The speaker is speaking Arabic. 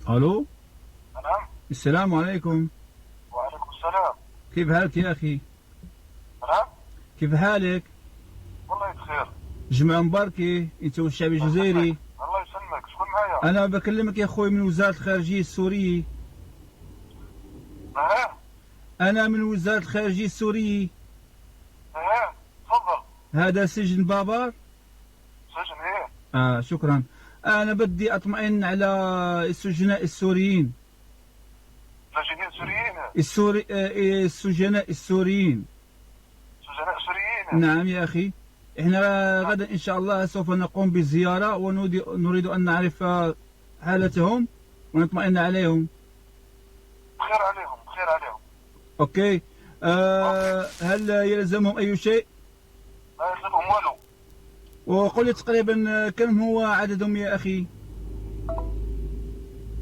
الو. نعم. السلام عليكم. وعليكم السلام. كيف حالك يا اخي؟ نعم. كيف حالك؟ والله بخير. جمعة مباركة انت والشعب الله يسلمك. الجزائري. الله يسلمك، شكون معايا؟ انا بكلمك يا اخوي من وزارة الخارجية السورية. نعم. انا من وزارة الخارجية السورية. نعم. تفضل. هذا سجن بابار. سجن ايه. شكرا. انا بدي اطمئن على السجناء السوريين. لاجئين سوريين. السجناء السوريين. سجناء سوريين. نعم يا اخي. احنا غدا ان شاء الله سوف نقوم بزيارة ونريد ان نعرف حالتهم ونطمئن عليهم. بخير عليهم، بخير عليهم. اوكي. هل يلزمهم اي شيء؟ لا يلزمهم والو. وقل لي تقريبا كم هو عددهم يا اخي؟